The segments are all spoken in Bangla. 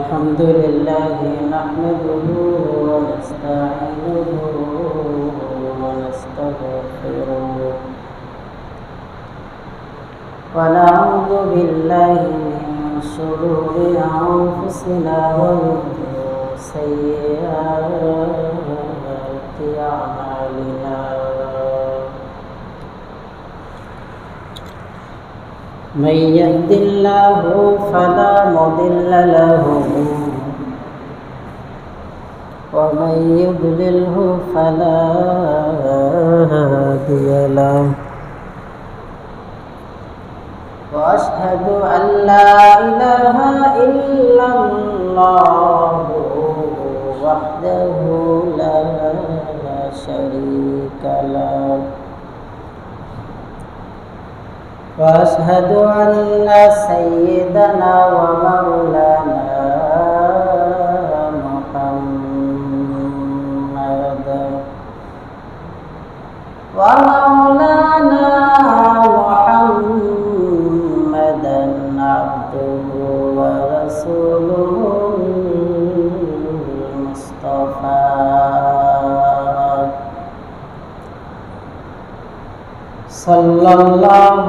الحمد لله نحمده ونستعينه ونستغفره ونعوذ بالله من شرور أنفسنا ومن سيئات أعمالنا من يهد الله فلا مضل له ومن يضلله فلا هادي له وأشهد أن لا إله إلا الله وحده لا شريك له وأشهد أن سيدنا ومولانا محمدا عبده ورسوله المصطفى صلى الله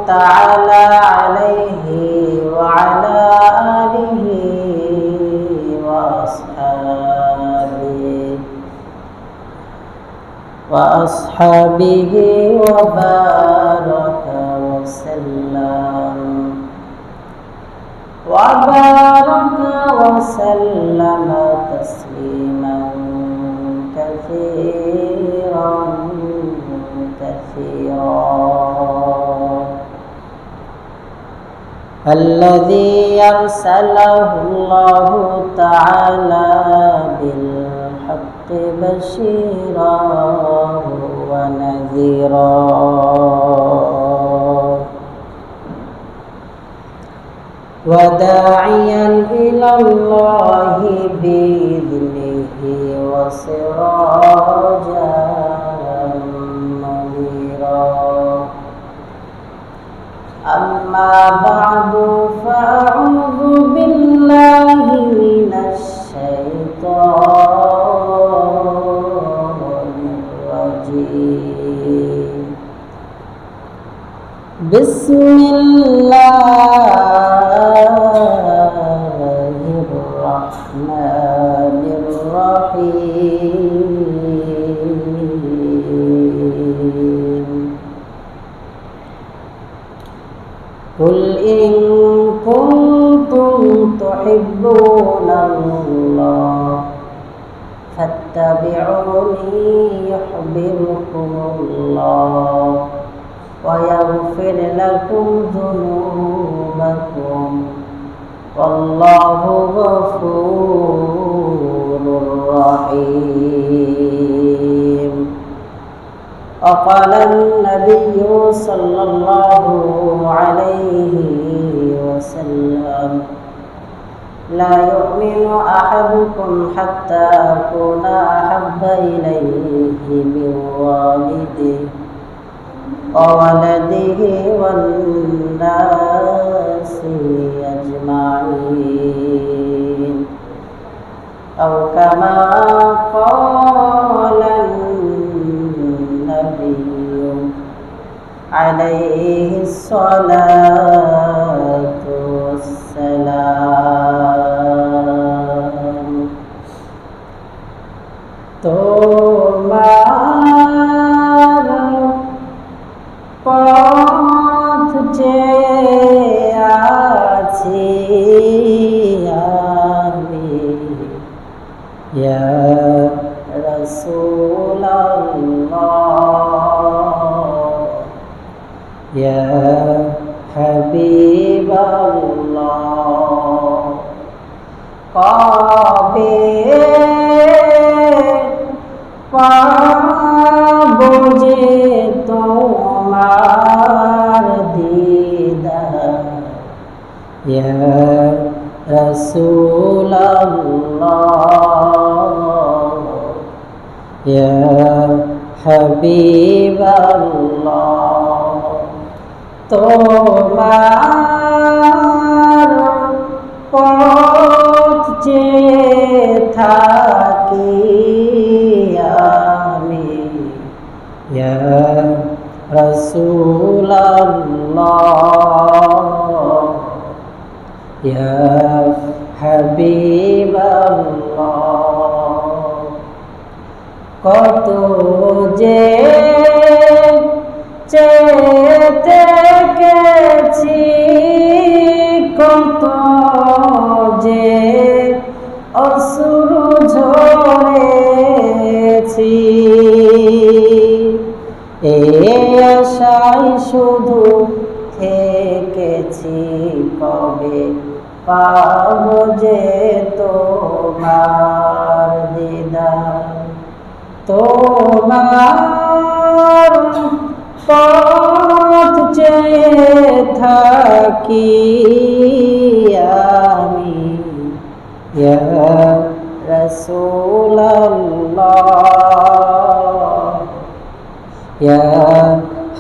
تعالى عليه وعلى آله وأصحابه وبارك وسلم تسليما كثيرا الذي أرسله الله تعالى بالحق بشيرا ونذيرا وداعيا إلى الله بإذنه وسراجا منيرا أما بعد فأعوذ بالله من الشيطان الرجيم بسم الله الرحمن الرحيم قل إن كنتم تحبون الله فاتبعوني يحببكم الله ويغفر لكم ذنوبكم والله غفور رحيم. وقال النبي صلى الله عليه وسلم لا يؤمن أحدكم حتى أكون أحب إليه من والده وولده والناس أجمعين أو كما قال النبي عليه الصلاة والسلام. তোমার পথ চেয়ে আছি আমি ইয়া রাসূলুল্লাহ ইয়া হাবিবাল্লাহ কবে পাবো যে তোমার দিদার ইয়া রাসূলুল্লাহ ইয়া হাবিবাল্লাহ তোমার পথ থাকি আমি ইয়া রাসূলুল্লাহ ইয়া হাবিবাল্লাহ কত যে চেতে গেছি কত যে অশ্রু ঝরেছি এই আশায় শুধু থেকেছি কবে পাব যে তোমার দিদার তোমার পথ চেয়ে থাকি আমি ইয়া রাসূলুল্লাহ ইয়া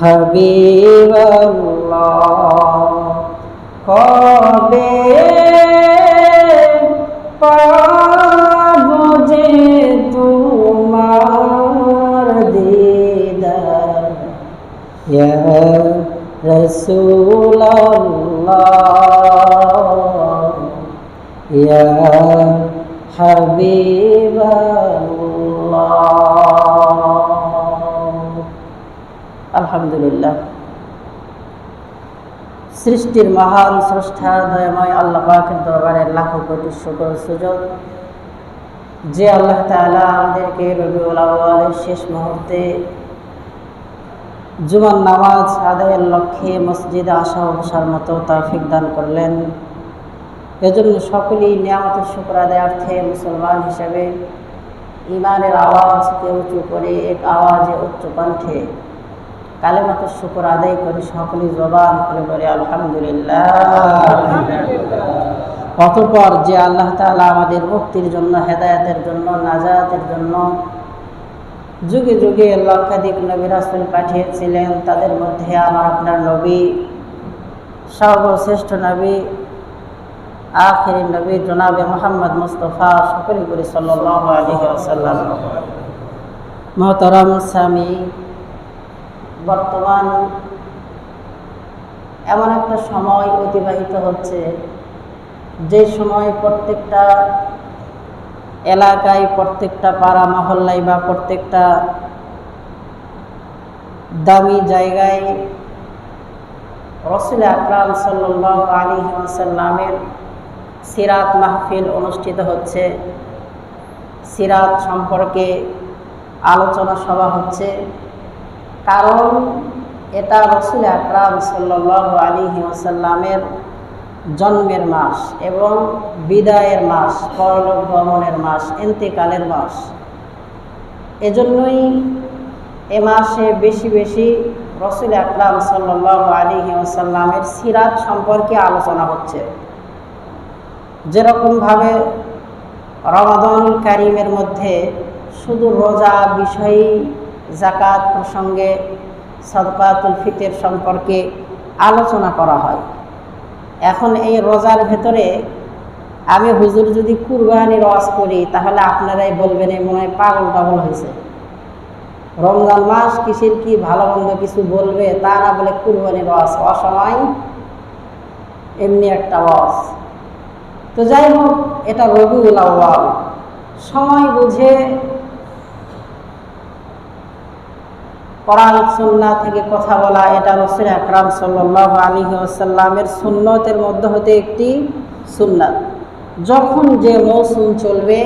হাবিবাল্লাহ কবে পাব যে তোমার দিদার ইয়া রাসূলুল্লাহ ইয়া হাবিবাল্লাহ। আলহামদুলিল্লাহ। সৃষ্টির মহান স্রষ্টা দয়াময় আল্লাহ পাকের দরবারে লাখো কোটি শুকর সুযোগ যে আল্লাহ তাআলা আমাদেরকে রবিউল আউয়ালের শেষ মুহূর্তে জুমার নামাজ আদায়ের লক্ষ্যে মসজিদে আসা ও বসার মতো তৌফিক দান করলেন। এজন্য সকলেই নিয়ামতের শুকর আদায়ার্থে মুসলমান হিসেবে ইমানের আওয়াজকে উঁচু করে এক আওয়াজে উচ্চ কণ্ঠে কালেমাতুর শুকর আদায় করে সকলেই জবান করে বলে আলহামদুলিল্লাহ। অতঃপর যে আল্লাহ তাআলা আমাদের মুক্তির জন্য, হেদায়েতের জন্য, নাজাতের জন্য যুগে যুগে লক্ষাধিক নবী রাসূল পাঠিয়েছিলেন, তাদের মধ্যে আমার আপনার নবী, সর্বশ্রেষ্ঠ নবী, আখিরি নবী জনাবে মুহাম্মদ মুস্তাফা সকলেই করি সাল্লাল্লাহু আলাইহি ওয়াসাল্লাম। মুহতারাম সামি, বর্তমান এমন একটা সময় অতিবাহিত হচ্ছে যে সময় প্রত্যেকটা এলাকায়, প্রত্যেকটা পাড়া মহল্লায় বা প্রত্যেকটা দামি জায়গায় রাসূল আকরাম সাল্লাল্লাহু আলাইহি ওয়াসাল্লামের সিরাত মাহফিল অনুষ্ঠিত হচ্ছে, সিরাত সম্পর্কে আলোচনা সভা হচ্ছে। কারণ এটা রাসূল আকরাম সাল্লাল্লাহু আলাইহি ওয়াসাল্লামের জন্মের মাস এবং বিদায়ের মাস, পরলোক গমনের মাস, ইন্তেকালের মাস। এজন্যই এ মাসে বেশি বেশি রাসূল আকরাম সাল্লাল্লাহু আলাইহি ওয়াসাল্লামের সিরাত সম্পর্কে আলোচনা হচ্ছে। যেরকমভাবে রমাদানুল কারিমের মধ্যে শুধু রোজা বিষয়ে, যাকাত প্রসঙ্গে, সাদকাতুল ফিতর সম্পর্কে আলোচনা করা হয়, এখন এই রোজার ভেতরে আমি হুজুর যদি কুরবানির ওয়াজ করি তাহলে আপনারাই বলবেন মনে হয় পাগল টাগল হয়েছে। রমজান মাস কিসের কি ভালো মন্দ কিছু বলবে, তা না বলে কুরবানির ওয়াজ, অসময় এমনি একটা ওয়াজ। তো যাই হোক, এটা রবিউল আউয়াল, সময় বুঝে কোরআন সুন্নাহ থেকে কথা বলা, এটা রাসূল আকরাম সাল্লাল্লাহু আলাইহি ওয়াসাল্লামের সুন্নতের মধ্যে হতে একটি সুন্নাত। যখন যে মৌসুম চলবে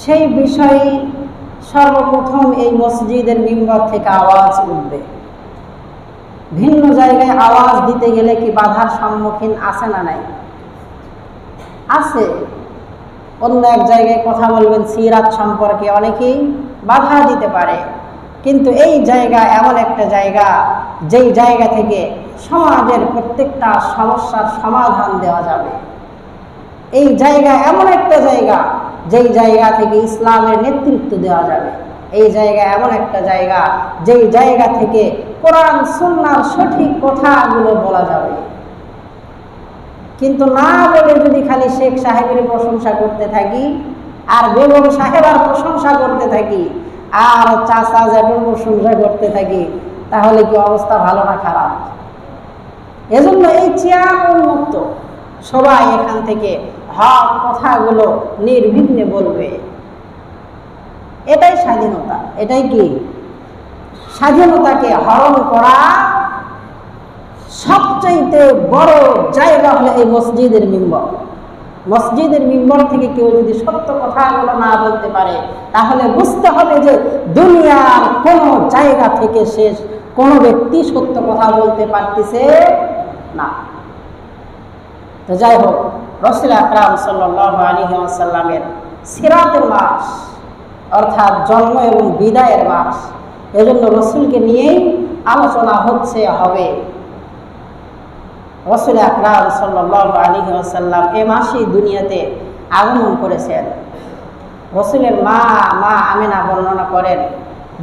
সেই বিষয়ে সর্বপ্রথম এই মসজিদের মিম্বর থেকে আওয়াজ উঠবে। ভিন্ন জায়গায় আওয়াজ দিতে গেলে কি বাধার সম্মুখীন আছে না নাই? আছে। অন্য এক জায়গায় কথা বলবেন সিরাত সম্পর্কে, অনেকেই বাধা দিতে পারে, কিন্তু এই জায়গা এমন একটা জায়গা যেই জায়গা থেকে সমাজের প্রত্যেকটা সমস্যার সমাধান দেওয়া যাবে। এই জায়গা এমন একটা জায়গা যেই জায়গা থেকে ইসলামের নেতৃত্ব দেওয়া যাবে। এই জায়গা এমন একটা জায়গা যেই জায়গা থেকে কোরআন সুন্নাহর সঠিক কথাগুলো বলা যাবে। কিন্তু না বলে যদি খালি শেখ সাহেবের প্রশংসা করতে থাকি আর বেগম সাহেবার প্রশংসা করতে থাকি, আর চাচা জ্যাঠুর প্রশংসা করতে থাকি, তাহলে কি অবস্থা ভালো না খারাপ? এজন্য এই চেয়ার উন্মুক্ত, সবাই এখান থেকে হক কথাগুলো নির্বিঘ্নে বলবে। এটাই স্বাধীনতা। এটাই কি স্বাধীনতাকে হরণ করা সবচাইতে বড় জায়গা হলো এই মসজিদের মিম্বর। মসজিদের মিম্বর থেকে কেউ যদি সত্য কথাগুলো না বলতে পারে, তাহলে বুঝতে হবে যে দুনিয়ার কোনো জায়গা থেকে শেষ কোনো ব্যক্তি সত্য কথা বলতে পারতেছে না। তো যাই হোক, রাসূল আকরাম সাল্লাল্লাহু আলাইহি ওয়াসাল্লামের সিরাতের মাস, অর্থাৎ জন্ম এবং বিদায়ের মাস, এজন্য রসুলকে নিয়েই আলোচনা হবে। রাসূল আকরাম সাল্লাল্লাহু আলাইহি ওয়াসাল্লাম এ মাসেই দুনিয়াতে আগমন করেছেন। রসুলের মা আমিনা বর্ণনা করেন,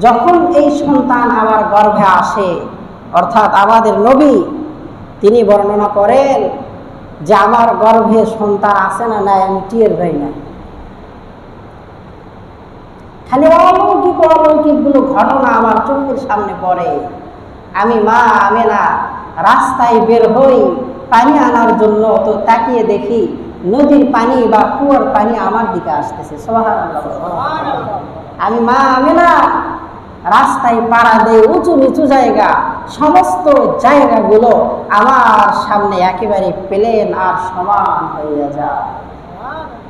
যখন এই সন্তান আমার গর্ভে আসে, অর্থাৎ আমাদের নবী, তিনি বর্ণনা করেন যে আমার গর্ভে সন্তান আছে না নাই আমি টের পাই না। খালি অলৌকিকগুলো ঘটনা আমার চোখের সামনে পড়ে। আমি মা আমিনা রাস্তায় বের হই পানি আনার জন্য, তো তাকিয়ে দেখি নদীর পানি বা কুয়ার পানি আমার দিকে আসতেছে। সুবহানাল্লাহ। আমি মা আমিনা রাস্তায় পাড়া দেই, উঁচু নিচু জায়গা, সমস্ত জায়গাগুলো আমার সামনে একেবারে প্লেন আর সমান হয়ে যায়।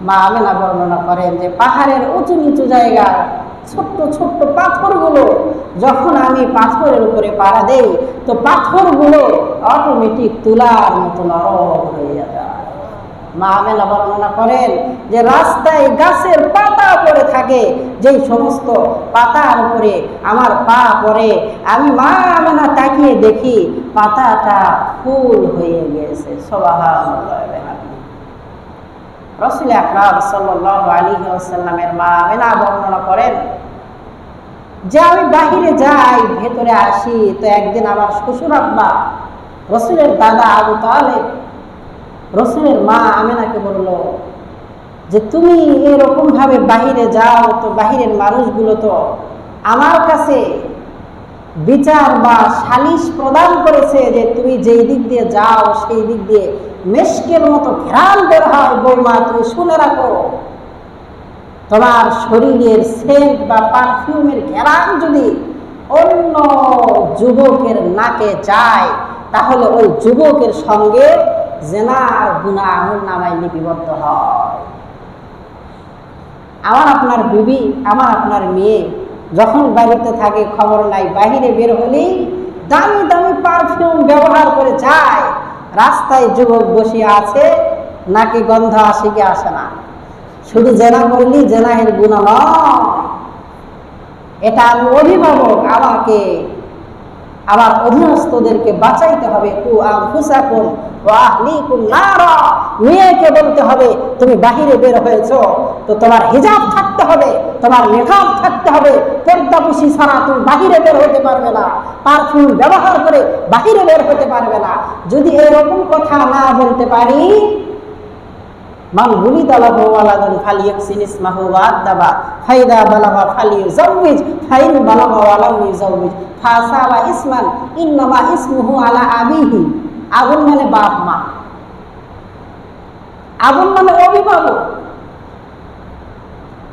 মা আমিনা বর্ণনা করেন যে পাহাড়ের উঁচু নিচু জায়গা, ছোট্ট ছোট্ট পাথরগুলো, যখন আমি পাথরের উপরে পাড়া দেই তো পাথরগুলো অটোমেটিক তুলার মতো নরম হয়ে যায়। মা আমিনা বর্ণনা করেন যে রাস্তায় গাছের পাতা পড়ে থাকে, যেই সমস্ত পাতার উপরে আমার পা পড়ে, আমি মা আমিনা তাকিয়ে দেখি পাতাটা ফুল হয়ে গেছে। সুবহানাল্লাহ। রাসূল আকরাম সাল্লাল্লাহু আলাইহি ওয়াসাল্লামের মা আমিনা বর্ণনা করেন যে আমি বাহিরে যাই, ভেতরে আসি, তো একদিন আমার শ্বশুর আব্বা, রসুলের দাদা আবু তালেব, রসুলের মা আমিনাকে বলল যে তুমি এরকম ভাবে বাহিরে যাও, তো বাহিরের মানুষগুলো তো আমার কাছে বিচার বা সালিশ প্রদান করেছে যে তুমি যেই দিক দিয়ে যাও সেই দিক দিয়ে মেশকের মতো ঘ্রাণ বের হয়। বৌমা, তুমি শুনে রাখো, তোমার শরীরের সেন্ট বা পারফিউমের ঘ্রাণ যদি অন্য যুবকের নাকে যায়, তাহলে ওই যুবকের সঙ্গে জেনার গুনাহ আমলনামায় লিপিবদ্ধ হয়। আমার আপনার বিবি, আমার আপনার মেয়ে যখন বাড়িতে থাকে খবর নাই, বাহিরে বের হলেই দামি দামি পারফিউম ব্যবহার করে যায়, রাস্তায় যুবক বসে আছে, নাকি গন্ধ আসে কি আসে না? শুধু জেনা করলি জেনাহের গুনাহ নয়, এটা আমি অভিভাবক, আমাকে আমার অধীনস্থদেরকে বাঁচাইতে হবে। আনফুসাকুম ওয়া আহলিকুম নারা, মেয়েকে বলতে হবে তুমি বাহিরে বের হয়েছো তো তোমার হিজাব থাকতে হবে, তোমার নিকাব থাকতে হবে, পর্দাপুশি ছাড়া তুমি বাহিরে বের হতে পারবে না, পারফিউম ব্যবহার করে বাহিরে বের হতে পারবে না। যদি এরকম কথা না বলতে পারি, মান বুলিদা লাহু ওয়ালাদুন ফালিয়াহসিন ইসমাহু ওয়া আদাবা ফাইদা বালাগা ফালিয়ুযাওবিজ ফাইন বালাগা ওয়া লাম ইউযাওবিজ ফাসাবা ইসমান ইন্নামা ইসমুহু আলা আবিহি। আগুন মানে বাপ মা, আগুন মানে অভিভাবক,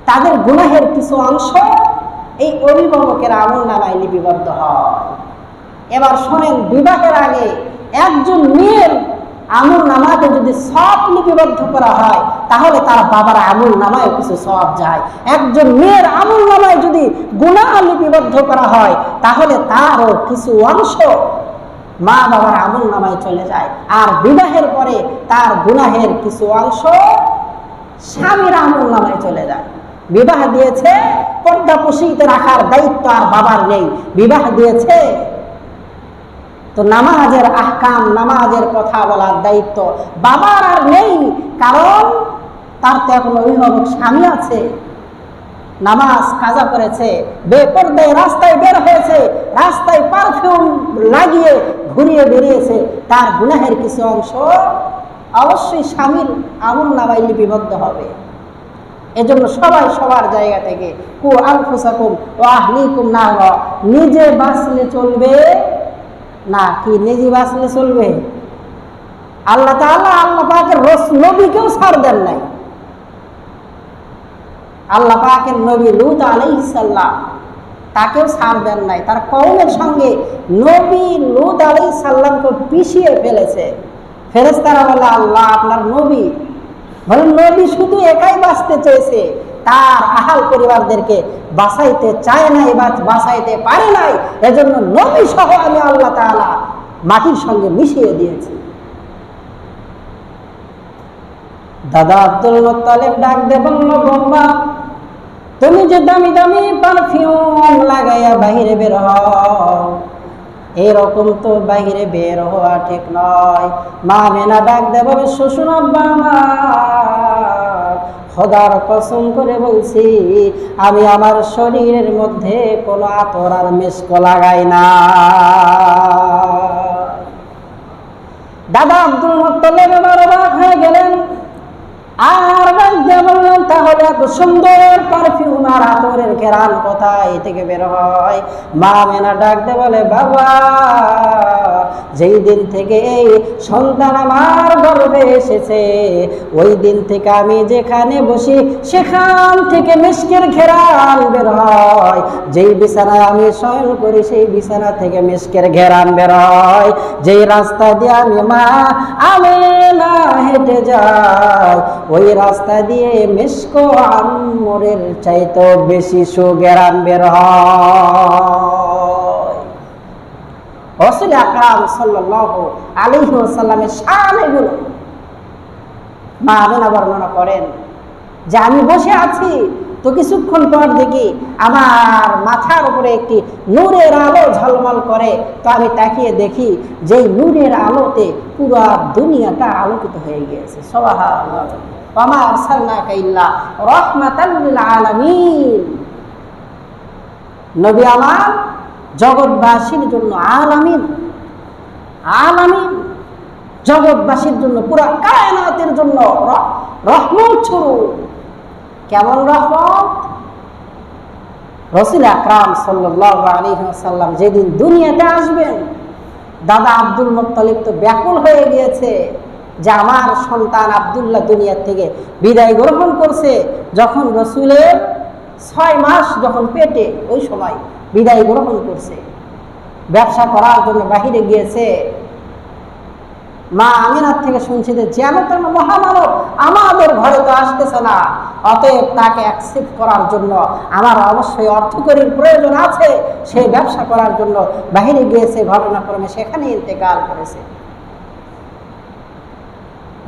তাদের গুনাহের কিছু অংশ এই অভিভাবকের আমলনামায় লিপিবদ্ধ হয়। এবার শোনেন, বিবাহের আগে একজন মেয়ের আমলনামাতে যদি সওয়াব লিপিবদ্ধ করা হয়, তাহলে তার বাবার আমলনামায় কিছু সওয়াব যায়। একজন মেয়ের আমলনামায় যদি গুনাহ লিপিবদ্ধ করা হয়, তাহলে তারও কিছু অংশ মা বাবার আমলনামায় চলে যায়। আর বিবাহের পরে তার গুনাহের কিছু অংশ স্বামীর আমলনামায় চলে যায়। বিবাহ দিয়েছে, পর্দা পুষিতে রাখার দায়িত্ব আর বাবার নেই। বিবাহ দিয়েছে তো নামাজের আহকাম, নামাজের কথা বলার দায়িত্ব বাবার আর নেই, কারণ তার তো এখন অভিভাবক স্বামী আছে। নামাজ কাজা করেছে, বেপরদায় রাস্তায় বের হয়েছে, রাস্তায় পারফিউম লাগিয়ে ঘুরিয়ে বেরিয়েছে, তার গুনাহের কিছু অংশ অবশ্যই স্বামীর আমলনামায় লিপিবদ্ধ হবে। এজন্য সবাই সবার জায়গা থেকে কু আনফুসাকুম ওয়া আহলিকুম নারা, নিজে বাঁচলে চলবে না, কি নিজে বাঁচলে চলবে? আল্লাহ তাআলা আল্লাহ পাকের নবীকেও ছাড় দেন নাই। আল্লাহ পাকের নবী লূত আলাইহিস সালাম তাকেও ছাড় দেন নাই। তার কওমের সঙ্গে নবী লূত আলাইহিস সালামকে পিছিয়ে ফেলেছে। ফেরেশতারা বলে, আল্লাহ আপনার নবী, বলে নবী শুধু একাই বাঁচতে চেয়েছে, তার আহাল পরিবারদেরকে বাঁচাইতে চায় নাই বা বাঁচাইতে পারে নাই, এজন্য নবী সহ আমি আল্লাহ তাআলা মাটির সঙ্গে মিশিয়ে দিয়েছি। দাদা আব্দুল মুত্তালিব ডাক দিয়ে বলল, বাবা তুমি যে দামি দামি পারফিউম লাগাইয়া বাহিরে বের হও, এরকম তো বাহিরে বের হওয়া ঠিক নয়। মা আমেনা ডাক দিয়ে বলে, শ্বশুর আব্বা আমার, খোদার কসম করে বলছি আমি আমার শরীরের মধ্যে কোনো আতর আর মেশক লাগাই না। দাদা আব্দুল মুত্তালিব এবার অবাক হয়ে গেলেন, আর বললেন, তাহলে এত সুন্দর পারফিউম আর আতরের ঘেরান কোথায় থেকে বের হয়? মা আমেনা ডাক দিয়ে বলে, বাবা যেই দিন থেকে এই সন্তান আমার গর্ভে এসেছে, ওই দিন থেকে আমি যেখানে বসি সেখান থেকে মিশকের ঘেরান বের হয়। যেই বিছানায় আমি শয়ন করি সেই বিছানা থেকে মিশকের ঘেরান বের হয়। যেই রাস্তা দিয়ে আমি মা আমেনা হেঁটে যাই, ওই রাস্তা দিয়ে মিশক আম্মরের চাইতে বেশি সুঘেরান বের হয়। রাসূল আকরাম সাল্লাল্লাহু আলাইহি ওয়াসাল্লামের শান এগুলো। মা আমেনা বর্ণনা করেন যে আমি বসে আছি, তো কিছুক্ষণ পর দেখি আমার মাথার উপরে একটি নূরের আলো ঝলমল করে। তো আমি তাকিয়ে দেখি যে নূরের আলোতে পুরো দুনিয়াটা আলোকিত হয়ে গিয়েছে। সুবহানাল্লাহ। ওয়া মা আরসালনাকা ইল্লা রাহমাতাল লিল আলামিন, নবী আমার জগৎবাসীর জন্য আলামিন, আলামিন জগৎবাসীর জন্য, পুরা কায়নাতের জন্য রহমত স্বরূপ। কেমন রহমত? রাসূল আকরাম সাল্লাল্লাহু আলাইহি ওয়াসাল্লাম যেদিন দুনিয়াতে আসবেন, দাদা আব্দুল মুত্তালিব তো ব্যাকুল হয়ে গিয়েছে যে আমার সন্তান আব্দুল্লাহ দুনিয়ার থেকে বিদায় গ্রহণ করছে। যখন রসুলের 6 মাস যখন পেটে, ওই সময় বিদায় গ্রহণ করছে, ব্যবসা করার জন্য বাহিরে গিয়েছে। মা আমিনার থেকে শুনছি যে যেন তেন মহামানব আমাদের ঘরে তো আসতেছে না, অতএব তাকে অ্যাকসেপ্ট করার জন্য আমার অবশ্যই অর্থকরীর প্রয়োজন আছে। সেই ব্যবসা করার জন্য বাহিরে গিয়েছে, ঘটনাক্রমে সেখানে ইন্তেকাল করেছে।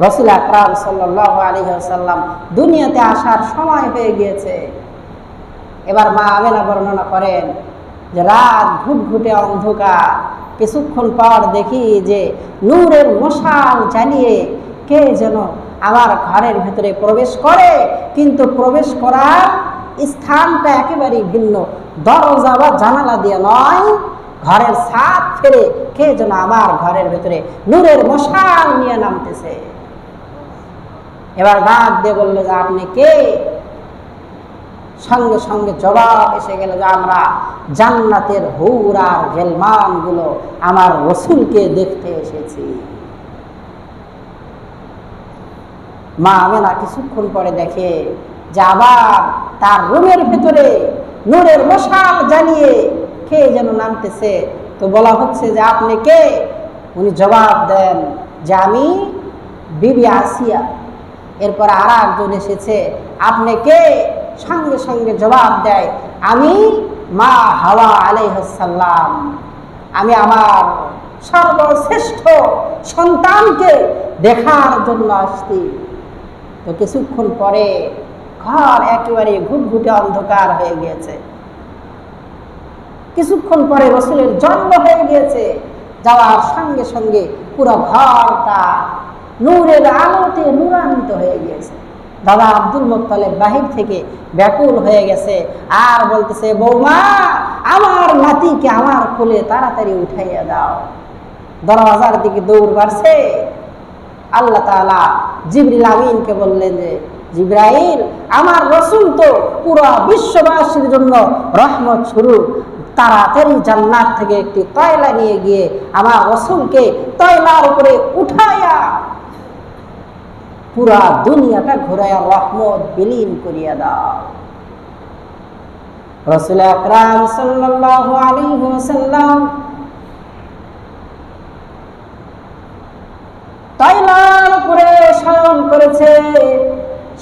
রাসূল আকরাম সাল্লাল্লাহু আলাইহি ওয়াসাল্লাম দুনিয়াতে আসার সময় হয়ে গিয়েছে। এবার মা আমেনা বর্ণনা করেন যে রাত ঘুটঘুটে অন্ধকার, কিছুক্ষণ পর দেখি যে নূরের মশাল জ্বালিয়ে কে যেন আমার ঘরের ভেতরে প্রবেশ করে, কিন্তু প্রবেশ করার স্থানটা একেবারেই ভিন্ন, দরজা বা জানালা দিয়ে নয়, ঘরের ছাদ ফেলে কে যেন আমার ঘরের ভেতরে নূরের মশাল নিয়ে নামতেছে। এবার ডাক দিয়ে বললো যে আপনি কে? সঙ্গে সঙ্গে জবাব এসে গেল যে আমরা জান্নাতের হুর আর গেলমান গুলো আমার রসুলকে দেখতে এসেছি। মা আমেনা কিছুক্ষণ পরে দেখে যে আবার তার রুমের ভিতরে নূরের মশাল জ্বালিয়ে কে যেন নামতেছে। তো বলা হচ্ছে যে আপনি কে? উনি জবাব দেন যে আমি বিবি আসিয়া। এরপর আর একজন এসেছে, আপনি কে? সঙ্গে সঙ্গে জবাব দেয় আমি মা হাওয়া আলাইহিস সালাম, আমি আমার সর্বশ্রেষ্ঠ সন্তানকে দেখার জন্য আসছি। তো কিছুক্ষণ পরে ঘর একেবারে ঘুটঘুটে অন্ধকার হয়ে গিয়েছে। কিছুক্ষণ পরে রাসূলের জন্ম হয়ে গিয়েছে। যাওয়ার সঙ্গে সঙ্গে পুরো ঘরটা নূরের আলোতে নূরান্বিত হয়ে গিয়েছে। দাদা আব্দুল মুত্তালিব বাহির থেকে ব্যাকুল হয়ে গেছে আর বলতেছে, বৌমা আমার নাতিকে আমার কোলে তাড়াতাড়ি উঠাইয়া দাও। দরওয়াজার দিকে দৌড় বাড়ছে। আল্লাহ তাআলা জিবরিল আমিনকে বললেন যে জিবরাইল, আমার রাসূল তো পুরো বিশ্ববাসীর জন্য রহমত স্বরূপ, তাড়াতাড়ি জান্নাত থেকে একটি তয়লা নিয়ে গিয়ে আমার রাসূলকে তয়লার উপরে উঠাইয়া পুরা দুনিয়াটা ঘুরাইয়া রহমত বিলীন করিয়া দাও। রাসূল আকরাম সাল্লাল্লাহু আলাইহি ওয়াসাল্লাম তয়লার উপরে শয়ন করেছে,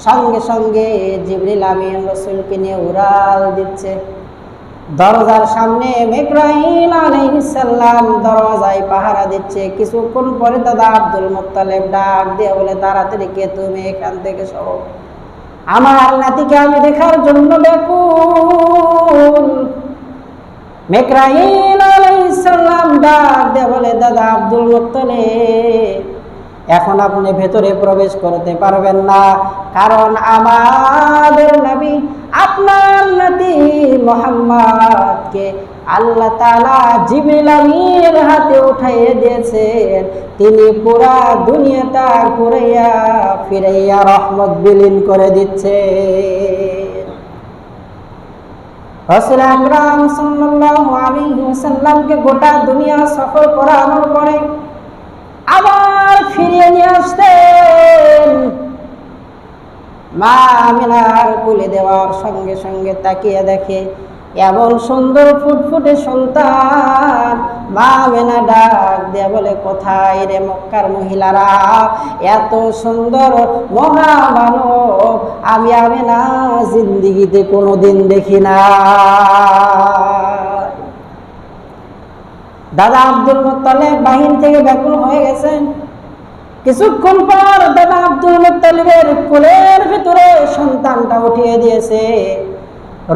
সঙ্গে সঙ্গে জিবরিল আমিন রাসূলকে নিয়ে উড়াল দিচ্ছে। দরজার সামনে মিকরাইল আলাইহিস সালাম দরজায় পাহারা দিচ্ছে। কিছুক্ষণ পরে দাদা আব্দুল মুত্তালিব ডাক দিয়ে বলে, তাড়াতাড়ি কে তুমি এখান থেকে সরো, আমার নাতিকে আমি দেখার জন্য ব্যাকুল। মিকরাইল আলাইহিস সালাম ডাক দিয়ে বলে, দাদা আব্দুল মুত্তালিব, এখন আপনি ভেতরে প্রবেশ করতে পারবেন না, কারণ আমাদের নবী আপনার নাতি মুহাম্মদকে আল্লাহ তাআলা জিবরিল আমিনের হাতে উঠাইয়ে দিয়েছেন, তিনি পুরা দুনিয়াটা ঘুরাইয়া ফিরাইয়া রহমত বিলীন করে দিচ্ছে। রাসূল আকরাম সাল্লাল্লাহু আলাইহি ওয়াসাল্লামকে গোটা দুনিয়া সফর করানোর পরে আবার ফিরিয়ে নিয়ে আসতেন। মা আমিনার কোলে দেওয়ার সঙ্গে সঙ্গে তাকিয়ে দেখে এমন সুন্দর ফুটফুটে সন্তান। মা আমিনা ডাক দিয়ে বলে, কোথায় রে মক্কার মহিলারা, এত সুন্দর মহামানব আমি আমিনা জিন্দেগিতে কোনোদিন দেখি না। দাদা আব্দুল মুত্তালিব বাহির থেকে ব্যাকুল হয়ে গেছেন। কিছুক্ষণ পর দাদা আব্দুল মুত্তালিবের কোলের ভিতরে সন্তানটা উঠিয়ে দিয়েছে।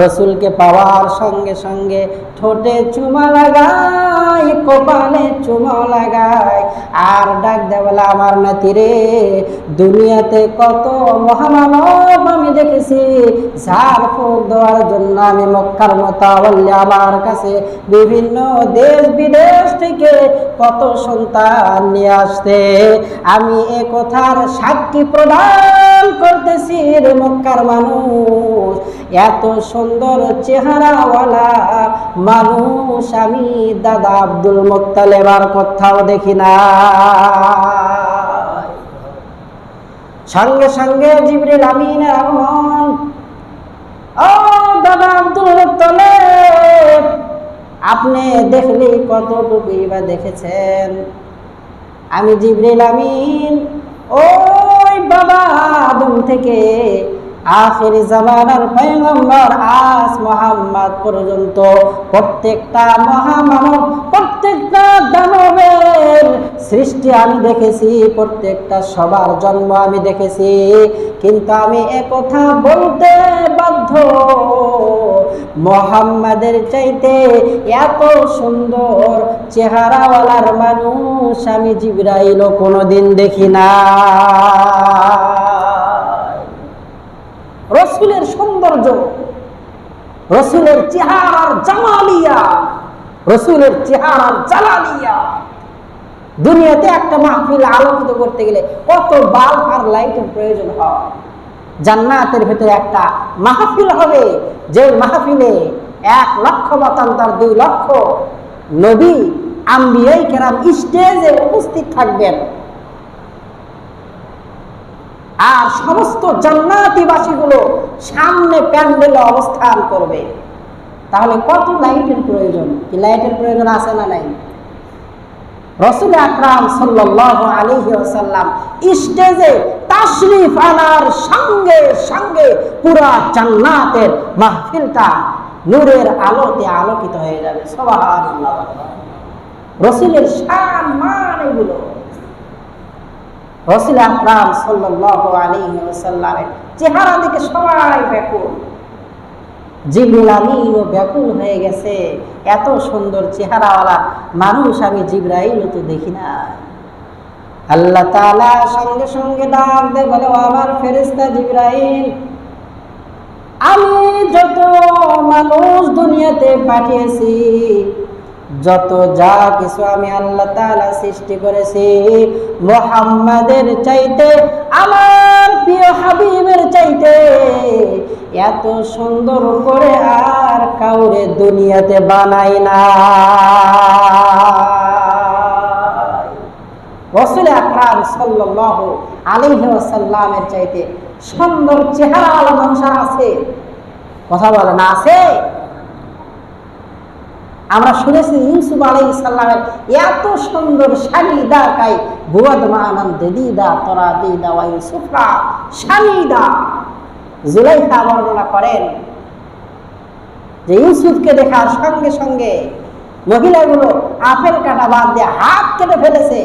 রসুলকে পাওয়ার সঙ্গে সঙ্গে ঠোঁটে চুমা লাগায়, কপালে চুমা লাগায়, আর ডাক দেয় বলে, আমার নাতি রে, দুনিয়াতে কত মহামানব আমি দেখেছি, ঝাড় ফুঁক দেওয়ার জন্য আমি মক্কার মোতাওয়াল্লি আমার কাছে বিভিন্ন দেশ বিদেশ থেকে কত সন্তান নিয়ে আসতে, আমি এ কথার সাক্ষী প্রদান করতেছি রে মক্কার মানুষ, এত সুন্দর চেহারাওয়ালা মানুষ আমি দাদা আব্দুল মুত্তালিব আর কোথাও দেখি না। সঙ্গে সঙ্গে জিবরিল আমিনের আগমন। ও দাদা আব্দুল মুত্তালিব, আপনি দেখলে কতটুকুই বা দেখেছেন? আমি জিবরিল আমিন ওই বাবা আদম থেকে আখির জামানার পয়গম্বর আজ মুহাম্মদ পর্যন্ত প্রত্যেকটা মহামানব, প্রত্যেকটা দানবের সৃষ্টি আমি দেখেছি, প্রত্যেকটা সবার জন্ম আমি দেখেছি, কিন্তু আমি একথা বলতে বাধ্য, মুহাম্মাদের চাইতে এত সুন্দর চেহারাওয়ালার মানুষ আমি জিবরাইলও কোনোদিন দেখি না। রসুলের সৌন্দর্য, রসুলের চেহারার জামালিয়া, রসুলের চেহারার জালালিয়া, দুনিয়াতে একটা মাহফিল আলোকিত করতে গেলে কত বাল্ব আর লাইটের প্রয়োজন হয়। জান্নাতের ভেতরে একটা মাহফিল হবে, যে মাহফিলে 1 লক্ষ মতান্তর 2 লক্ষ নবী আম্বিয়ায়ে কেরাম স্টেজে উপস্থিত থাকবেন, আর সমস্ত জান্নাতীবাসীগুলো সামনে প্যান্ডেলে অবস্থান করবে। তাহলে কত লাইটের প্রয়োজন? কি লাইটের প্রয়োজন আছে না নাই? রাসূল আকরাম সাল্লাল্লাহু আলাইহি ওয়াসাল্লাম স্টেজে তাশরিফ আনার সঙ্গে সঙ্গে পুরা জান্নাতের মাহফিলটা নূরের আলোতে আলোকিত হয়ে যাবে। সুবহানাল্লাহ। রাসূলের শান মান এগুলো। রাসূল আকরাম সাল্লাল্লাহু আলাইহি ওয়াসাল্লামের চেহারা দেখে সবাই ব্যাকুল। জিবরিল আমিনও ব্যাকুল হয়ে গেছে, এত সুন্দর চেহারাওয়ালা মানুষ আমি জিবরাইলও তো দেখি না। আল্লাহ তাআলা সঙ্গে সঙ্গে ডাক দেয়, বলে, আমার ফেরেশতা জিবরাইল, আমি যত মানুষ দুনিয়াতে পাঠিয়েছি, যত যা কিছু আমি আল্লাহ তাআলা সৃষ্টি করেছি, মুহাম্মাদের চাইতে আমার প্রিয় হাবিবের চাইতে এত সুন্দর করে আর কাউরে দুনিয়াতে বানাই না। রাসূল আকরাম সাল্লাল্লাহু আলাইহি ওয়াসাল্লামের চাইতে সুন্দর চেহারা মানুষ আছে? কথা বলে না আছে? আমরা শুনেছি ইউসুফ আলাইহিস সালামের এত সুন্দর শানিদা কাই বুয়াদ মানান দিদা তোরা দিদা ওয়া ইউসুফরা শানিদা। জুলাইখা বর্ণনা করেন যে ইউসুফকে দেখার সঙ্গে সঙ্গে মহিলাগুলো আপেল কাটা বাদ দিয়ে হাত কেটে ফেলেছে।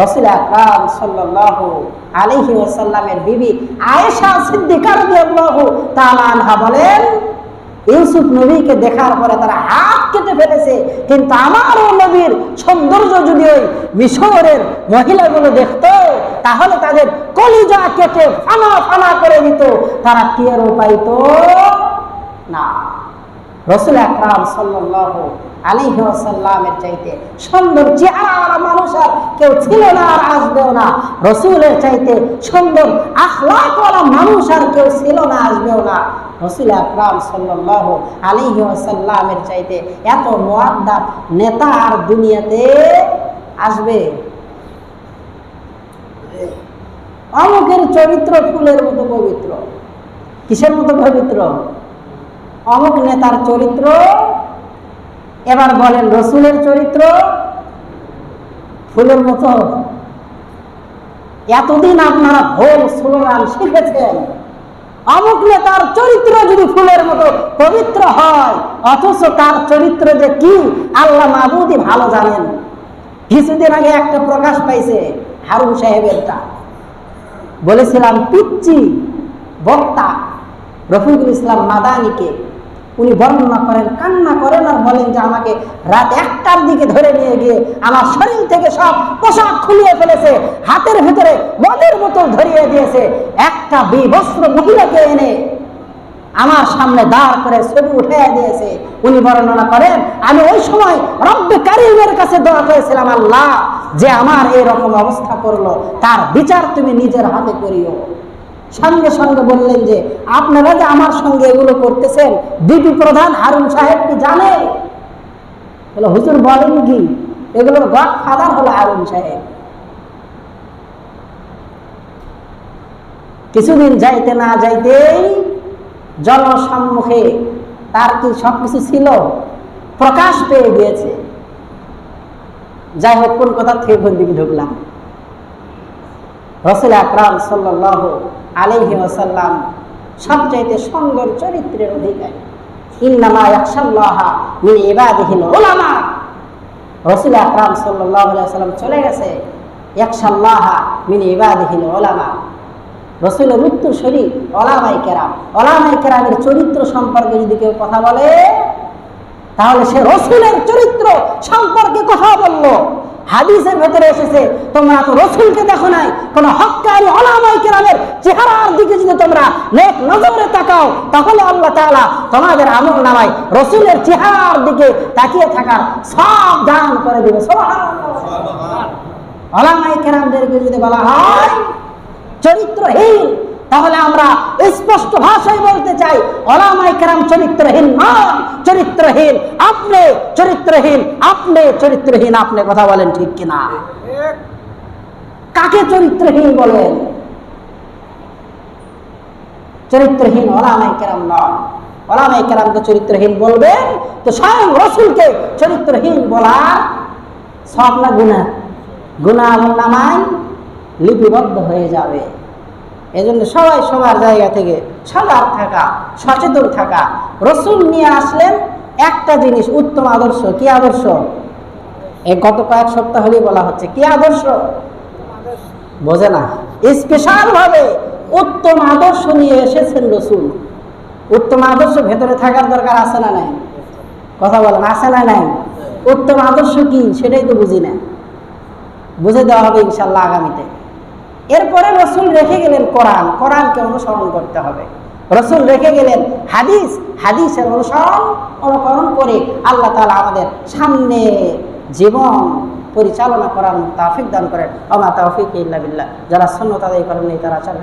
রাসূল আকরাম সাল্লাল্লাহু আলাইহি ওয়াসাল্লামের বিবি আয়েশা সিদ্দিকা রাদিয়াল্লাহু তাআলা আনহা বলেন, ইউসুফ নবীকে দেখার পরে তারা হাত কেটে ফেলেছে, কিন্তু আমারও নবীর সৌন্দর্য যদি ওই মিশরের মহিলাগুলো দেখতো তাহলে তাদের কলিজা কেটে ফানা ফানা করে দিত, তারা টেরও পাইতো না। রাসূল আকরাম সাল্লাল্লাহু আলাইহি ওয়াসাল্লামের চাইতে সুন্দর চেহারা মানুষ আর কেউ ছিল না, আর আসবেও না। রাসূলের চাইতে সুন্দর আখলাকওয়ালা মানুষ আর কেউ ছিল না, আসবেও না। রাসূল আকরাম সাল্লাল্লাহু আলাইহি ওয়াসাল্লামের চাইতে এত মুআদ্দাব নেতা আর দুনিয়াতে আসবে? অমুকের চরিত্র ফুলের মতো পবিত্র। কিসের মতো পবিত্র? অমুক নেতার চরিত্র। এবার বলেন রাসূলের চরিত্র ফুলের মতো? এতদিন আপনারা ভুল স্লোগান শিখেছেন, অমুক নেতার চরিত্র যদি ফুলের মতো পবিত্র হয়, অথচ তার চরিত্র যে কি আল্লাহ মাবুদই ভালো জানেন। কিছুদিন আগে একটা প্রকাশ পাইছে হারুন সাহেবেরটা, বলেছিলাম পিচ্চি বক্তা রফিকুল ইসলাম মাদানীকে উনি বর্ণনা করেন, কান্না করেন আর বলেন যে আমাকে রাত 1টার দিকে ধরে নিয়ে গিয়ে আমার শরীর থেকে সব পোশাক খুলিয়ে ফেলেছে, হাতের ভিতরে মদের বোতল ধরিয়ে দিয়েছে, একটা বিবস্ত্র মহিলাকে এনে আমার সামনে দাঁড় করে ছবি উঠে দিয়েছে। উনি বর্ণনা করেন, আমি ওই সময় রব্বে কারীমের কাছে দোয়া করেছিলাম, আল্লাহ যে আমার এরকম অবস্থা করলো তার বিচার তুমি নিজের হাতে করিও। সঙ্গে সঙ্গে বললেন যে আপনারা যে আমার সঙ্গে এগুলো করতেছেন বিপি প্রধান হারুন সাহেব কি জানে? বলে হুজুর বলেন কি, এগুলোর গড ফাদার হলো হারুন সাহেব। কিছুদিন যাইতে না যাইতেই জনসম্মুখে তার কি সবকিছু ছিল প্রকাশ পেয়ে গিয়েছে। যাই হোক, কোন কথা থেকে কোন দিকে ঢুকলাম। রাসূল আকরাম সাল্লাল্লাহু আলাইহি ওয়াসাল্লাম সবচাইতে সুন্দর চরিত্রের অধিকারী। ইন্নামা ইয়াখশাল্লাহা মিন ইবাদিহিল উলামা। রাসূল আকরাম সাল্লাল্লাহু আলাইহি ওয়াসাল্লাম চলে গেছে, ইয়াখশাল্লাহা মিন ইবাদিহিল উলামা। রাসূলের উত্তরসূরি উলামায়ে কেরাম। উলামায়ে কেরামের চরিত্র সম্পর্কে যদি কেউ কথা বলে তাহলে সে রাসূলের চরিত্র সম্পর্কে কথা বললো। হাদিসের ভেতরে এসেছে, তোমরা তো রাসূলকে দেখো নাই, কোন হক্কানি উলামায়ে কেরামের চেহারার দিকে যদি তোমরা নেক নজরে তাকাও তাহলে আল্লাহ তাআলা তোমাদের আমলনামায় রাসূলের চেহারার দিকে তাকিয়ে থাকার সব দান করে দিবে। সুবহানাল্লাহ। উলামায়ে কেরামদেরকে যদি বলা হয় চরিত্রহীন, তাহলে আমরা স্পষ্ট ভাষায় বলতে চাই উলামায়ে কেরাম চরিত্রহীন নন, চরিত্রহীন আপনি, চরিত্রহীন আপনি, চরিত্রহীন আপনি। কথা বলেন ঠিক কিনা? কাকে চরিত্রহীন বলেন? চরিত্রহীন উলামায়ে কেরাম নন। উলামায়ে কেরামকে চরিত্রহীন বলবেন তো স্বয়ং রাসূলকে চরিত্রহীন বলার সব না গুনাহ? গুনাহ আমলনামায় লিপিবদ্ধ হয়ে যাবে। এজন্য সবাই সবার জায়গা থেকে সজাগ থাকা, সচেতন থাকা। রাসূল নিয়ে আসলেন একটা জিনিস, উত্তম আদর্শ। কি আদর্শ? এই গত কয়েক সপ্তাহ হলেই বলা হচ্ছে কি আদর্শ? বোঝে না। স্পেশাল ভাবে উত্তম আদর্শ নিয়ে এসেছেন রাসূল। উত্তম আদর্শ ভেতরে থাকার দরকার আছে না নাই? কথা বলেন, আছে না নাই? উত্তম আদর্শ কি সেটাই তো বুঝি না। বুঝে দেওয়া হবে ইনশাআল্লাহ আগামীতে। এরপরে রাসূল রেখে গেলেন কোরআন, কোরআনকে অনুসরণ করতে হবে। রাসূল রেখে গেলেন হাদিস, হাদিসের অনুসরণ অনুকরণ করে আল্লাহ তাআলা আমাদের সামনে জীবন পরিচালনা করার তৌফিক দান করেন। আমা তৌফিক ইল্লা বিল্লাহ। যারা সুন্নাত আদায় করেন তারা চান